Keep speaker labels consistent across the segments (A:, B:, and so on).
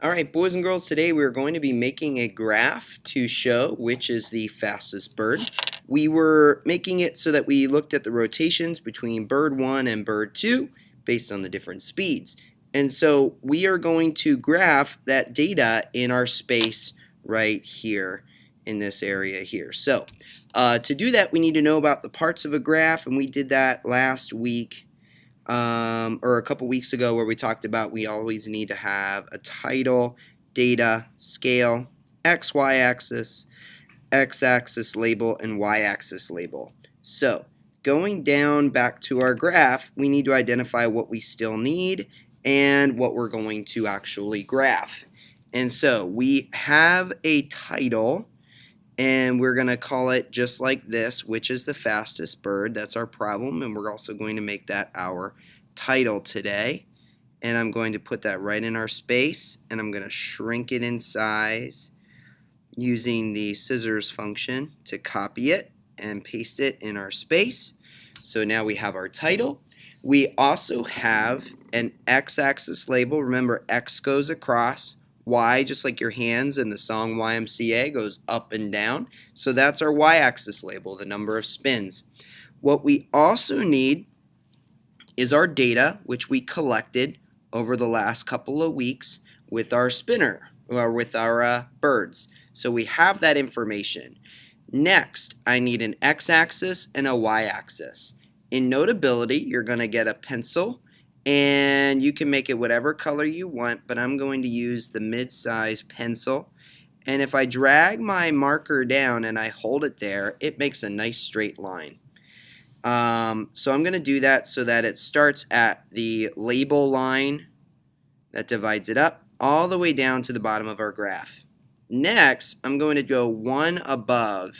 A: Alright, boys and girls, today we're going to be making a graph to show which is the fastest bird. We were making it so that we looked at the rotations between bird 1 and bird 2 based on the different speeds. And so we are going to graph that data in our space right here in this area here. So to do that, we need to know about the parts of a graph, and we did that last week. Or a couple weeks ago, where we talked about we always need to have a title, data, scale, x-y-axis, x-axis label, and y-axis label. So going down back to our graph, we need to identify what we still need and what we're going to actually graph. And so we have a title, and we're going to call it just like this, which is the fastest bird. That's our problem, and we're also going to make that our title today. And I'm going to put that right in our space, and I'm going to shrink it in size using the scissors function to copy it and paste it in our space. So now we have our title. We also have an x-axis label. Remember, x goes across. Y, just like your hands in the song YMCA, goes up and down. So that's our y-axis label, the number of spins. What we also need is our data, which we collected over the last couple of weeks with our spinner, or with our birds. So we have that information. Next, I need an x-axis and a y-axis. In Notability, you're going to get a pencil, and you can make it whatever color you want, but I'm going to use the mid-size pencil. And if I drag my marker down and I hold it there, it makes a nice straight line. So I'm going to do that so that it starts at the label line that divides it up all the way down to the bottom of our graph. Next, I'm going to go one above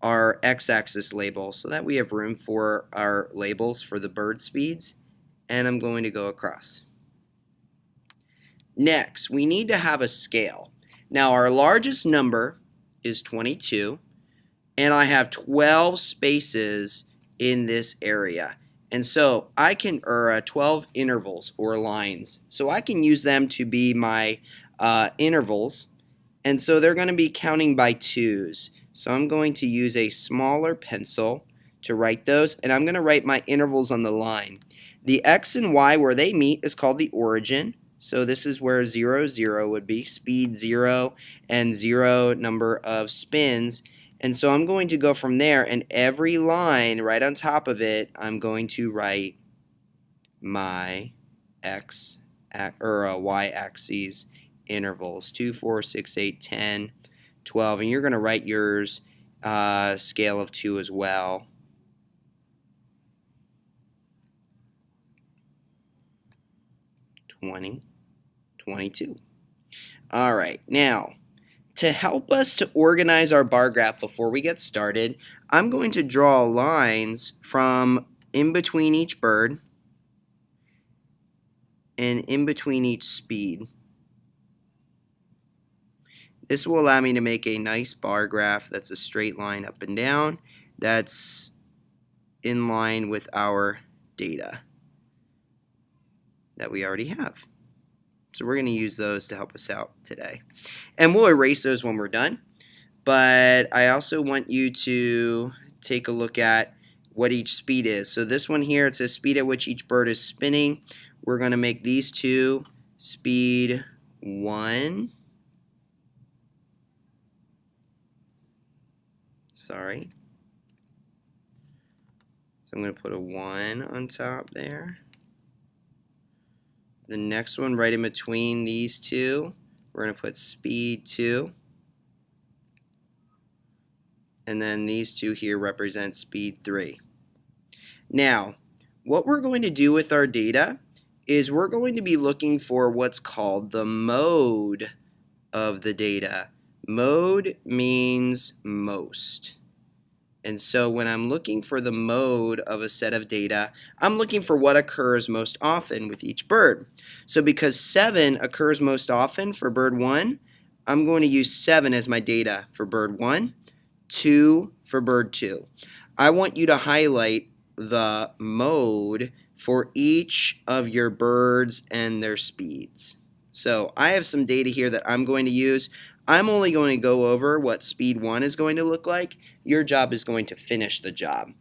A: our x-axis label so that we have room for our labels for the bird speeds. And I'm going to go across. Next, we need to have a scale. Now, our largest number is 22, and I have 12 spaces in this area. And so I can, 12 intervals or lines. So I can use them to be my intervals. And so they're going to be counting by twos. So I'm going to use a smaller pencil to write those, and I'm going to write my intervals on the line. The x and y where they meet is called the origin. So this is where 0, 0 would be, speed 0 and 0 number of spins. And so I'm going to go from there, and every line right on top of it, I'm going to write my y-axis intervals, 2, 4, 6, 8, 10, 12. And you're going to write yours scale of 2 as well. 20, 22. All right, now to help us to organize our bar graph before we get started, I'm going to draw lines from in between each bird and in between each speed. This will allow me to make a nice bar graph that's a straight line up and down that's in line with our data that we already have. So we're going to use those to help us out today. And we'll erase those when we're done. But I also want you to take a look at what each speed is. So this one here, it says speed at which each bird is spinning. We're going to make these two speed 1. Sorry. So I'm going to put a 1 on top there. The next one right in between these two, we're going to put speed 2. And then these two here represent speed 3. Now, what we're going to do with our data is we're going to be looking for what's called the mode of the data. Mode means most. And so when I'm looking for the mode of a set of data, I'm looking for what occurs most often with each bird. So because 7 occurs most often for bird 1, I'm going to use 7 as my data for bird 1, 2 for bird 2. I want you to highlight the mode for each of your birds and their speeds. So I have some data here that I'm going to use. I'm only going to go over what speed 1 is going to look like. Your job is going to finish the job.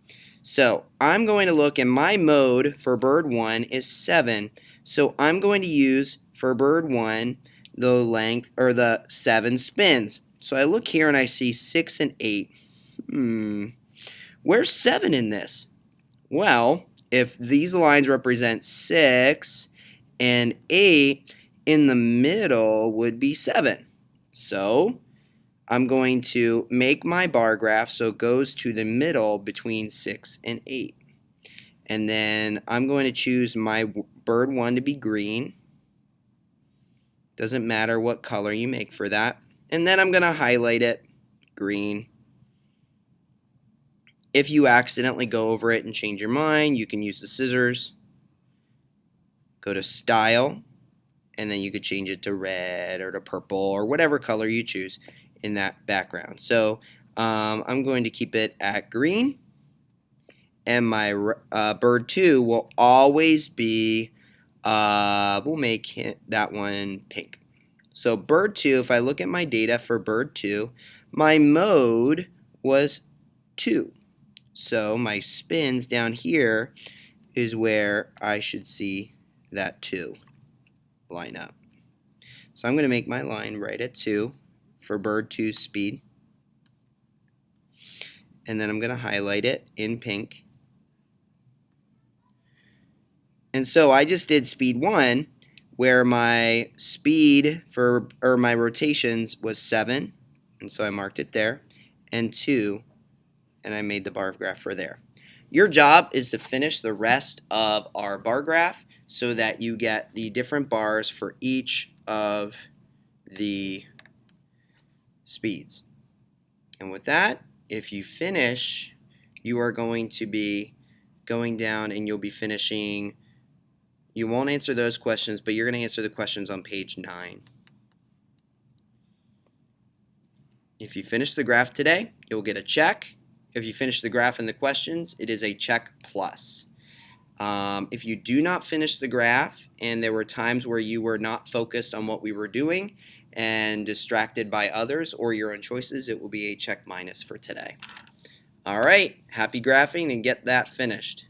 A: So I'm going to look, and my mode for bird 1 is 7. So I'm going to use for bird 1 the length or the 7 spins. So I look here and I see 6 and 8. Where's 7 in this? Well, if these lines represent 6 and 8, in the middle would be 7. So I'm going to make my bar graph so it goes to the middle between 6 and 8. And then I'm going to choose my bird 1 to be green. Doesn't matter what color you make for that. And then I'm going to highlight it green. If you accidentally go over it and change your mind, you can use the scissors. Go to Style, and then you could change it to red or to purple or whatever color you choose in that background. So I'm going to keep it at green, and my bird 2 will always be, we'll make that one pink. So bird 2, if I look at my data for bird 2, my mode was 2. So my spins down here is where I should see that 2 line up. So I'm going to make my line right at 2 for bird 2's speed. And then I'm going to highlight it in pink. And so I just did speed 1, where my speed for, or my rotations was 7, and so I marked it there, and 2, and I made the bar graph for there. Your job is to finish the rest of our bar graph so that you get the different bars for each of the speeds. And with that, if you finish, you are going to be going down and you'll be finishing. You won't answer those questions, but you're going to answer the questions on page 9. If you finish the graph today, you'll get a check. If you finish the graph and the questions, it is a check plus. If you do not finish the graph and there were times where you were not focused on what we were doing and distracted by others or your own choices, it will be a check minus for today. All right, happy graphing and get that finished.